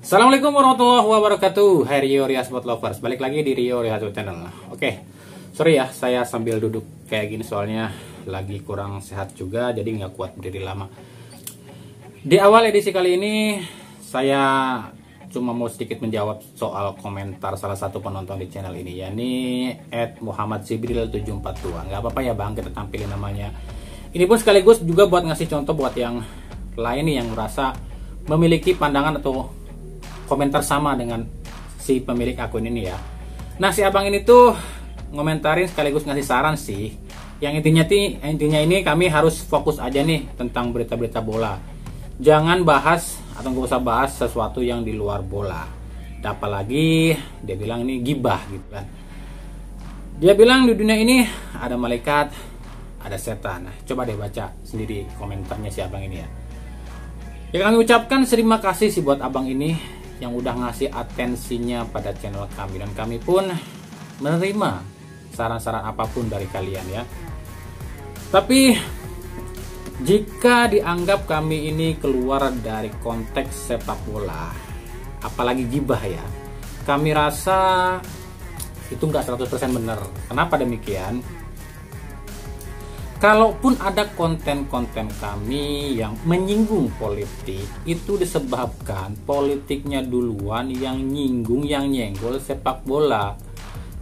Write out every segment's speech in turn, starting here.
Assalamualaikum warahmatullahi wabarakatuh. Hai Rio Ria Sport Lovers, balik lagi di Rio Ria Channel. Oke, sorry ya, saya sambil duduk kayak gini soalnya lagi kurang sehat juga, jadi nggak kuat berdiri lama. Di awal edisi kali ini saya cuma mau sedikit menjawab soal komentar salah satu penonton di channel ini, yakni @muhammadzibril742. Nggak apa-apa ya bang, kita tampilin namanya. Ini pun sekaligus juga buat ngasih contoh buat yang lain nih yang merasa memiliki pandangan atau komentar sama dengan si pemilik akun ini ya. Nah, si abang ini tuh ngomentarin sekaligus ngasih saran sih. Yang intinya ini kami harus fokus aja nih tentang berita-berita bola. Jangan bahas atau nggak usah bahas sesuatu yang di luar bola. Apalagi dia bilang ini gibah gitu kan. Dia bilang di dunia ini ada malaikat, ada setan. Nah, coba deh baca sendiri komentarnya si abang ini ya. Ya, kami ucapkan terima kasih sih buat abang ini yang udah ngasih atensinya pada channel kami, dan kami pun menerima saran-saran apapun dari kalian ya. Tapi jika dianggap kami ini keluar dari konteks sepak bola, apalagi gibah ya, kami rasa itu nggak 100% benar. Kenapa demikian? Kalaupun ada konten-konten kami yang menyinggung politik, itu disebabkan politiknya duluan yang nyinggung, yang nyenggol sepak bola.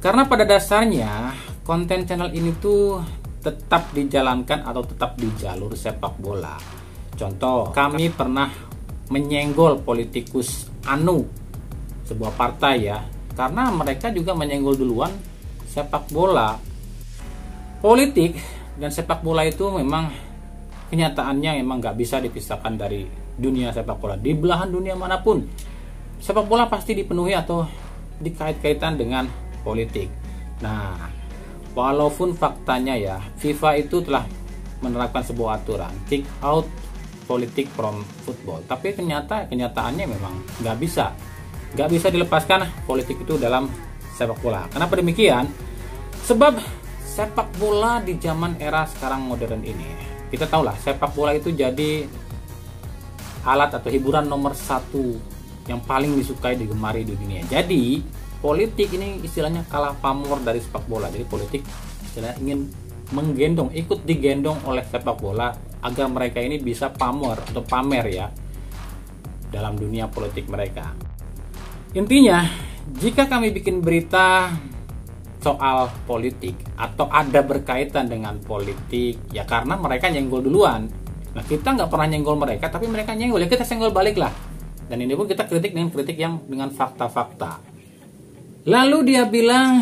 Karena pada dasarnya konten channel ini tuh tetap dijalankan atau tetap di jalur sepak bola. Contoh, kami pernah menyenggol politikus Anu, sebuah partai ya, karena mereka juga menyenggol duluan sepak bola. Politik dan sepak bola itu memang kenyataannya memang nggak bisa dipisahkan dari dunia sepak bola. Di belahan dunia manapun sepak bola pasti dipenuhi atau dikait-kaitan dengan politik. Nah, walaupun faktanya ya FIFA itu telah menerapkan sebuah aturan kick out politik from football, tapi kenyataannya memang nggak bisa dilepaskan politik itu dalam sepak bola. Kenapa demikian? Sebab sepak bola di zaman era sekarang modern ini, kita tahu lah sepak bola itu jadi alat atau hiburan nomor satu yang paling disukai, digemari di dunia. Jadi politik ini istilahnya kalah pamor dari sepak bola. Jadi politik istilahnya ingin menggendong, ikut digendong oleh sepak bola agar mereka ini bisa pamor atau pamer ya dalam dunia politik mereka. Intinya, jika kami bikin berita soal politik atau ada berkaitan dengan politik, ya karena mereka nyenggol duluan. Nah, kita nggak pernah nyenggol mereka, tapi mereka nyenggol, ya kita senggol balik lah. Dan ini pun kita kritik dengan yang fakta-fakta. Lalu dia bilang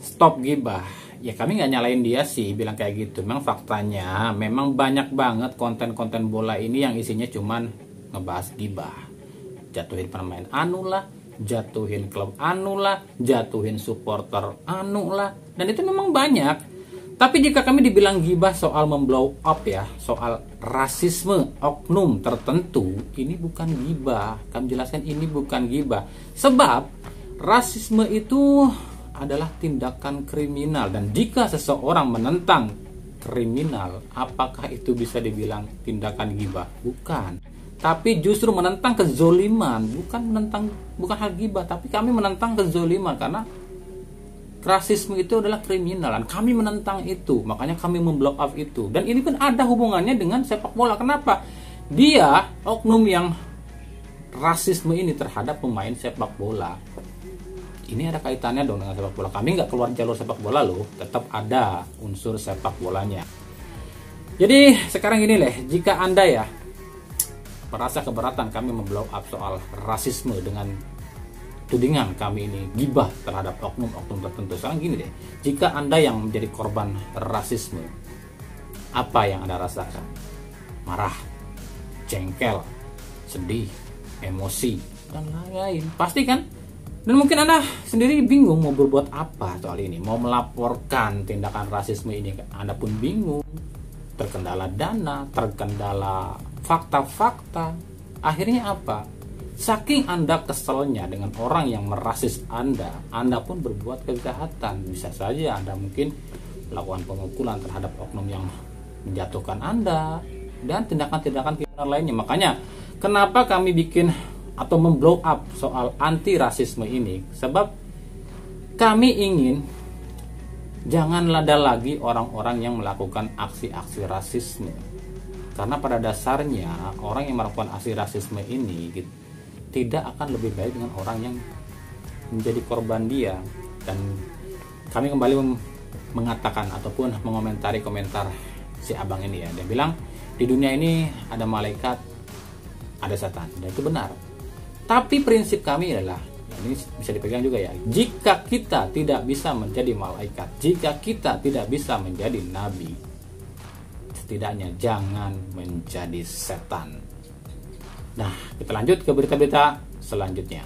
stop gibah. Ya kami nggak nyalain dia sih bilang kayak gitu. Memang faktanya memang banyak banget konten-konten bola ini yang isinya cuman ngebahas gibah. Jatuhin pemain anu lah, jatuhin klub anu lah, jatuhin supporter anu lah, dan itu memang banyak. Tapi jika kami dibilang gibah soal memblow up ya, soal rasisme oknum tertentu, ini bukan gibah. Kami jelaskan ini bukan gibah. Sebab rasisme itu adalah tindakan kriminal, dan jika seseorang menentang kriminal, apakah itu bisa dibilang tindakan gibah? Bukan. Tapi justru menentang kezoliman, bukan hal gibah, tapi kami menentang kezoliman karena rasisme itu adalah kriminal dan kami menentang itu, makanya kami memblow up itu. Dan ini pun ada hubungannya dengan sepak bola. Kenapa? Dia oknum yang rasisme ini terhadap pemain sepak bola. Ini ada kaitannya dong dengan sepak bola. Kami nggak keluar jalur sepak bola loh, tetap ada unsur sepak bolanya. Jadi sekarang gini jika Anda ya merasa keberatan kami memblow up soal rasisme dengan tudingan kami ini gibah terhadap oknum-oknum tertentu. Sekarang gini deh, jika Anda yang menjadi korban rasisme, apa yang Anda rasakan? Marah, jengkel, sedih, emosi, dan lain-lain. Pasti kan? Dan mungkin Anda sendiri bingung mau berbuat apa soal ini. Mau melaporkan tindakan rasisme ini, Anda pun bingung. Terkendala dana, terkendala fakta-fakta. Akhirnya apa? Saking Anda keselnya dengan orang yang merasis Anda pun berbuat kejahatan. Bisa saja Anda mungkin melakukan pemukulan terhadap oknum yang menjatuhkan Anda dan tindakan-tindakan kriminal lainnya. Makanya kenapa kami bikin atau memblow up soal anti rasisme ini, sebab kami ingin jangan ada lagi orang-orang yang melakukan aksi-aksi rasisme. Karena pada dasarnya orang yang melakukan aksi rasisme ini tidak akan lebih baik dengan orang yang menjadi korban dia. Dan kami kembali mengatakan ataupun mengomentari komentar si abang ini ya. Dia bilang di dunia ini ada malaikat, ada setan, dan itu benar. Tapi prinsip kami adalah, ini bisa dipegang juga ya, jika kita tidak bisa menjadi malaikat, jika kita tidak bisa menjadi nabi, setidaknya jangan menjadi setan. Nah, kita lanjut ke berita-berita selanjutnya.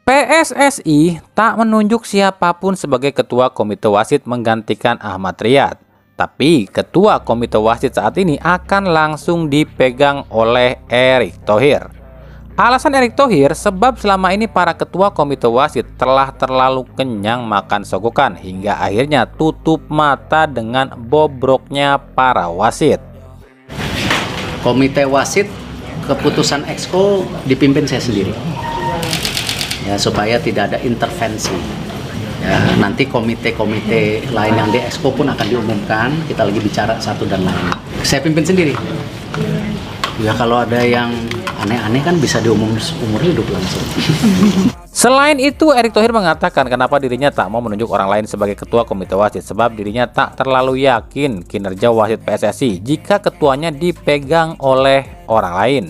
PSSI tak menunjuk siapapun sebagai ketua komite wasit menggantikan Ahmad Riyad. Tapi ketua komite wasit saat ini akan langsung dipegang oleh Erick Thohir. Alasan Erick Thohir sebab selama ini para ketua komite wasit telah terlalu kenyang makan sogokan hingga akhirnya tutup mata dengan bobroknya para wasit. Komite wasit, keputusan Exco dipimpin saya sendiri. Ya, supaya tidak ada intervensi. Ya, nanti komite-komite lain yang di Exco pun akan diumumkan. Kita lagi bicara satu dan lain. Saya pimpin sendiri. Ya, kalau ada yang aneh-aneh kan bisa diumum umur hidup langsung. Selain itu, Erick Thohir mengatakan kenapa dirinya tak mau menunjuk orang lain sebagai ketua komite wasit, sebab dirinya tak terlalu yakin kinerja wasit PSSI jika ketuanya dipegang oleh orang lain.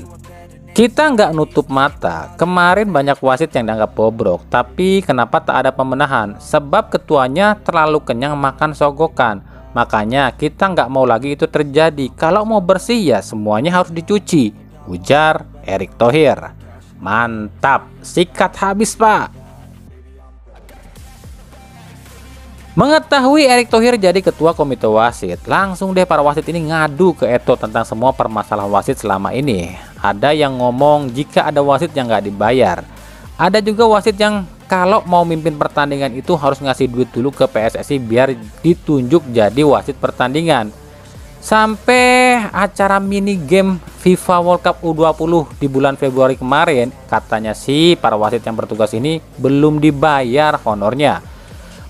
Kita nggak nutup mata, kemarin banyak wasit yang dianggap bobrok, tapi kenapa tak ada pembenahan? Sebab ketuanya terlalu kenyang makan sogokan. Makanya kita nggak mau lagi itu terjadi. Kalau mau bersih ya semuanya harus dicuci, ujar Erick Thohir. Mantap, sikat habis Pak. Mengetahui Erick Thohir jadi ketua komite wasit, langsung deh para wasit ini ngadu ke Eto tentang semua permasalahan wasit selama ini. Ada yang ngomong jika ada wasit yang nggak dibayar. Ada juga wasit yang kalau mau mimpin pertandingan itu harus ngasih duit dulu ke PSSI biar ditunjuk jadi wasit pertandingan. Sampai acara mini game FIFA World Cup U20 di bulan Februari kemarin, katanya sih para wasit yang bertugas ini belum dibayar honornya.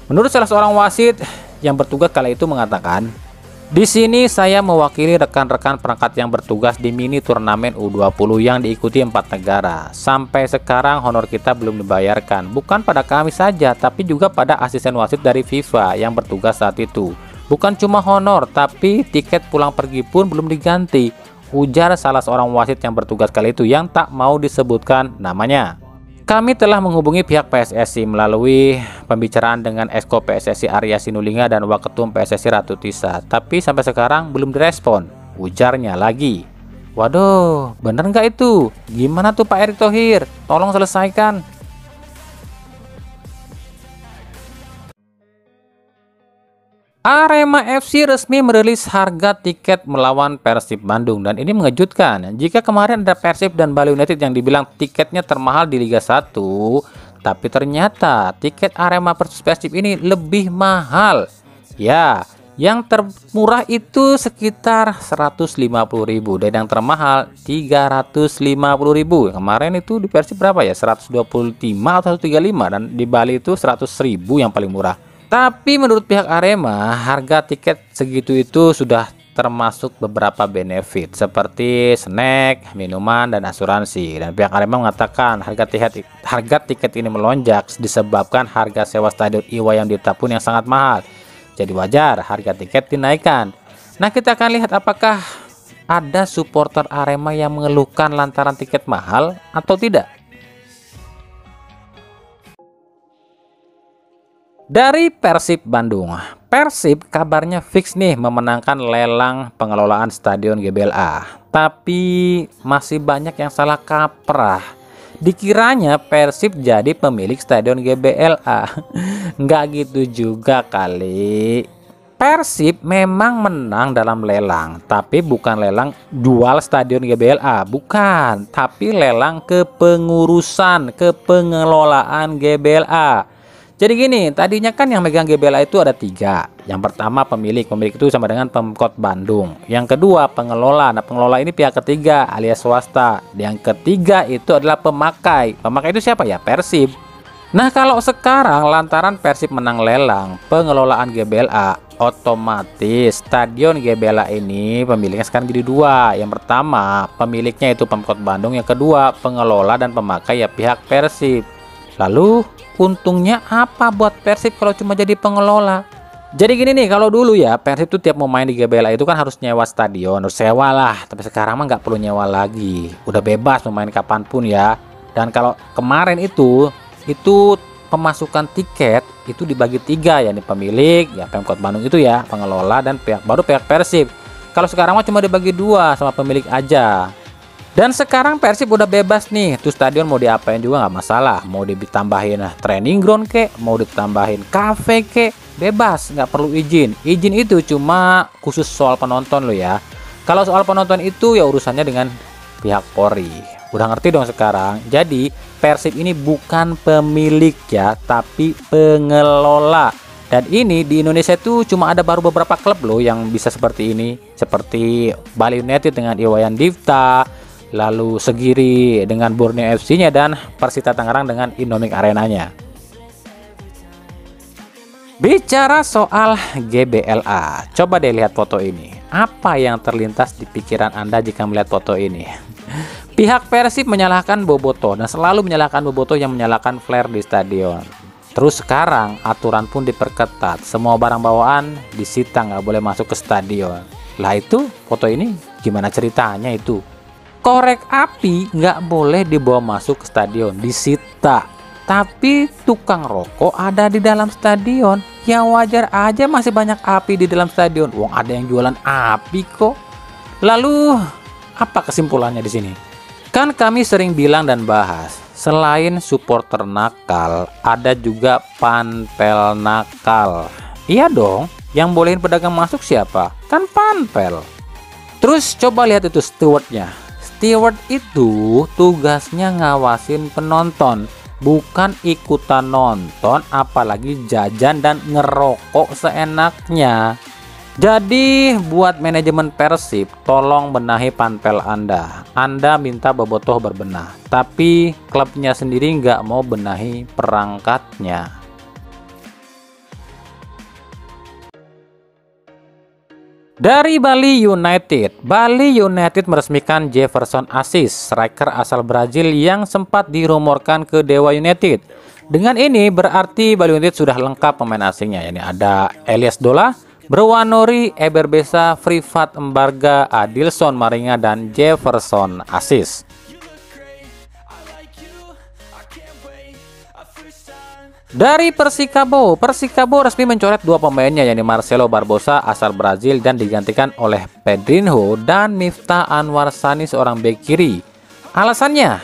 Menurut salah seorang wasit yang bertugas kala itu mengatakan, "Di sini saya mewakili rekan-rekan perangkat yang bertugas di mini turnamen U20 yang diikuti 4 negara. Sampai sekarang honor kita belum dibayarkan. Bukan pada kami saja, tapi juga pada asisten wasit dari FIFA yang bertugas saat itu. Bukan cuma honor, tapi tiket pulang pergi pun belum diganti," ujar salah seorang wasit yang bertugas kali itu yang tak mau disebutkan namanya. Kami telah menghubungi pihak PSSI melalui pembicaraan dengan Exco PSSI Arya Sinulinga dan Waketum PSSI Ratu Tisa, tapi sampai sekarang belum direspon, ujarnya lagi. Waduh, bener nggak itu? Gimana tuh Pak Erick Thohir? Tolong selesaikan. Arema FC resmi merilis harga tiket melawan Persib Bandung dan ini mengejutkan. Jika kemarin ada Persib dan Bali United yang dibilang tiketnya termahal di Liga 1, tapi ternyata tiket Arema versus Persib ini lebih mahal. Ya, yang termurah itu sekitar 150.000 dan yang termahal 350.000. Kemarin itu di Persib berapa ya? 125 atau 135 dan di Bali itu 100.000 yang paling murah. Tapi menurut pihak Arema, harga tiket segitu itu sudah termasuk beberapa benefit seperti snack, minuman, dan asuransi. Dan pihak Arema mengatakan harga tiket ini melonjak disebabkan harga sewa stadion Iwa yang di Tapun yang sangat mahal. Jadi wajar harga tiket dinaikkan. Nah, kita akan lihat apakah ada supporter Arema yang mengeluhkan lantaran tiket mahal atau tidak. Dari Persib Bandung, Persib kabarnya fix nih memenangkan lelang pengelolaan Stadion GBLA. Tapi masih banyak yang salah kaprah. Dikiranya Persib jadi pemilik Stadion GBLA. Nggak gitu juga kali. Persib memang menang dalam lelang, tapi bukan lelang jual stadion GBLA, bukan, tapi lelang kepengurusan, kepengelolaan GBLA. Jadi gini, tadinya kan yang megang GBLA itu ada 3. Yang pertama pemilik itu sama dengan Pemkot Bandung. Yang kedua pengelola. Nah, pengelola ini pihak ketiga alias swasta. Yang ketiga itu adalah pemakai. Pemakai itu siapa ya? Persib. Nah, kalau sekarang lantaran Persib menang lelang pengelolaan GBLA, otomatis stadion GBLA ini pemiliknya sekarang jadi 2. Yang pertama pemiliknya itu Pemkot Bandung, yang kedua pengelola dan pemakai ya pihak Persib. Lalu untungnya apa buat Persib kalau cuma jadi pengelola? Jadi gini nih, kalau dulu ya Persib tuh tiap mau main di GBLA itu kan harus nyewa stadion, harus sewa lah. Tapi sekarang mah nggak perlu nyewa lagi, udah bebas mau main kapanpun ya. Dan kalau kemarin itu pemasukan tiket itu dibagi 3, yakni pemilik ya Pemkot Bandung itu ya, pengelola, dan baru pihak Persib. Kalau sekarang mah cuma dibagi 2 sama pemilik aja. Dan sekarang Persib udah bebas nih, tuh stadion mau diapain juga nggak masalah. Mau ditambahin training ground kek, mau ditambahin cafe kek, bebas, nggak perlu izin. Izin itu cuma khusus soal penonton lo ya. Kalau soal penonton itu ya urusannya dengan pihak Polri. Udah ngerti dong sekarang. Jadi Persib ini bukan pemilik ya, tapi pengelola. Dan ini di Indonesia itu cuma ada baru beberapa klub loh yang bisa seperti ini. Seperti Bali United dengan Iwayan Dipta, lalu Segiri dengan Borneo FC-nya, dan Persita Tangerang dengan Indomik Arenanya. Bicara soal GBLA, coba deh lihat foto ini. Apa yang terlintas di pikiran Anda jika melihat foto ini? Pihak Persib menyalahkan Boboto dan selalu menyalahkan Boboto yang menyalakan flare di stadion. Terus sekarang aturan pun diperketat, semua barang bawaan disita, nggak boleh masuk ke stadion. Lah itu foto ini gimana ceritanya itu? Korek api nggak boleh dibawa masuk ke stadion, disita. Tapi tukang rokok ada di dalam stadion. Ya wajar aja masih banyak api di dalam stadion. Wong ada yang jualan api kok. Lalu apa kesimpulannya di sini? Kan kami sering bilang dan bahas, selain supporter nakal, ada juga panpel nakal. Iya dong, yang bolehin pedagang masuk siapa? Kan panpel. Terus coba lihat itu stewardnya. Steward itu tugasnya ngawasin penonton, bukan ikutan nonton, apalagi jajan dan ngerokok seenaknya. Jadi buat manajemen Persib, tolong benahi panpel Anda. Anda minta Bobotoh berbenah, tapi klubnya sendiri nggak mau benahi perangkatnya. Dari Bali United meresmikan Jefferson Assis, striker asal Brazil yang sempat dirumorkan ke Dewa United. Dengan ini berarti Bali United sudah lengkap pemain asingnya, yakni ada Elias Dola, Berwanori, Eber Besa, Privat Embarga, Adilson Maringa, dan Jefferson Assis. Dari Persikabo resmi mencoret 2 pemainnya, yakni Marcelo Barbosa asal Brazil dan digantikan oleh Pedrinho dan Miftah Anwar Sani seorang bek kiri. Alasannya,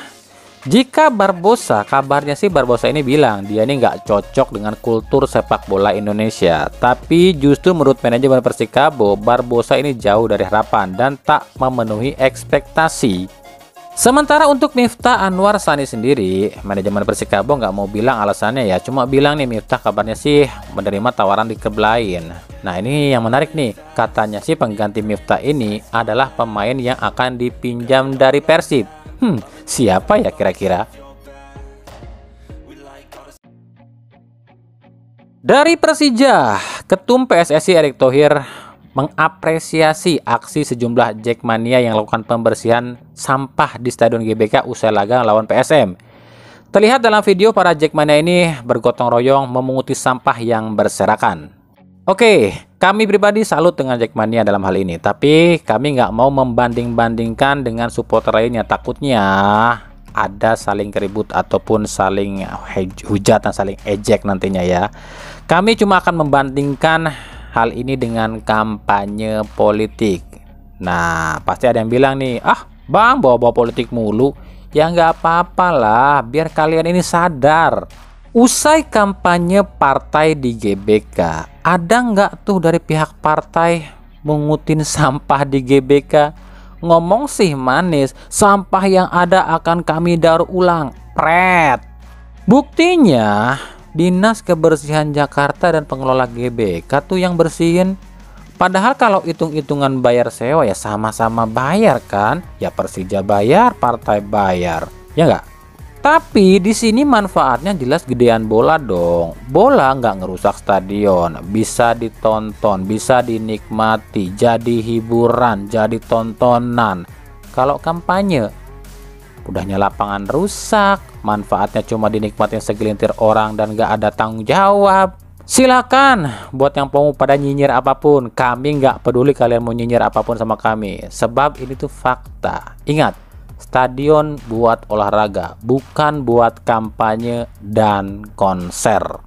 jika Barbosa, kabarnya sih Barbosa ini bilang dia ini nggak cocok dengan kultur sepak bola Indonesia. Tapi justru menurut manajemen Persikabo, Barbosa ini jauh dari harapan dan tak memenuhi ekspektasi. Sementara untuk Miftah Anwar Sani sendiri, manajemen Persikabo nggak mau bilang alasannya ya, cuma bilang nih Miftah kabarnya sih menerima tawaran di klub lain. Nah ini yang menarik nih, katanya sih pengganti Miftah ini adalah pemain yang akan dipinjam dari Persib. Siapa ya kira-kira? Dari Persija, Ketum PSSI Erick Thohir mengapresiasi aksi sejumlah Jackmania yang melakukan pembersihan sampah di Stadion GBK usai laga lawan PSM. Terlihat dalam video para Jackmania ini bergotong royong memunguti sampah yang berserakan. Oke, kami pribadi salut dengan Jackmania dalam hal ini, tapi kami nggak mau membanding-bandingkan dengan supporter lainnya. Takutnya ada saling keribut ataupun saling hujatan, saling ejek nantinya ya. Kami cuma akan membandingkan hal ini dengan kampanye politik. Nah, pasti ada yang bilang nih, Bang, bawa-bawa politik mulu. Ya nggak apa-apa lah, biar kalian ini sadar Usai kampanye partai di GBK, ada nggak tuh dari pihak partai mengutin sampah di GBK? Ngomong sih manis, sampah yang ada akan kami daur ulang. Pret. Buktinya, Dinas Kebersihan Jakarta dan pengelola GBK tuh yang bersihin. Padahal kalau hitung-hitungan bayar sewa ya sama-sama bayar kan? Ya Persija bayar, partai bayar. Ya nggak? Tapi di sini manfaatnya jelas gedean bola dong. Bola nggak ngerusak stadion, bisa ditonton, bisa dinikmati, jadi hiburan, jadi tontonan. Kalau kampanye, udahnya lapangan rusak, manfaatnya cuma dinikmatin segelintir orang dan nggak ada tanggung jawab. Silakan buat yang mau pada nyinyir apapun, kami nggak peduli kalian mau nyinyir apapun sama kami, sebab ini tuh fakta. Ingat, stadion buat olahraga, bukan buat kampanye dan konser.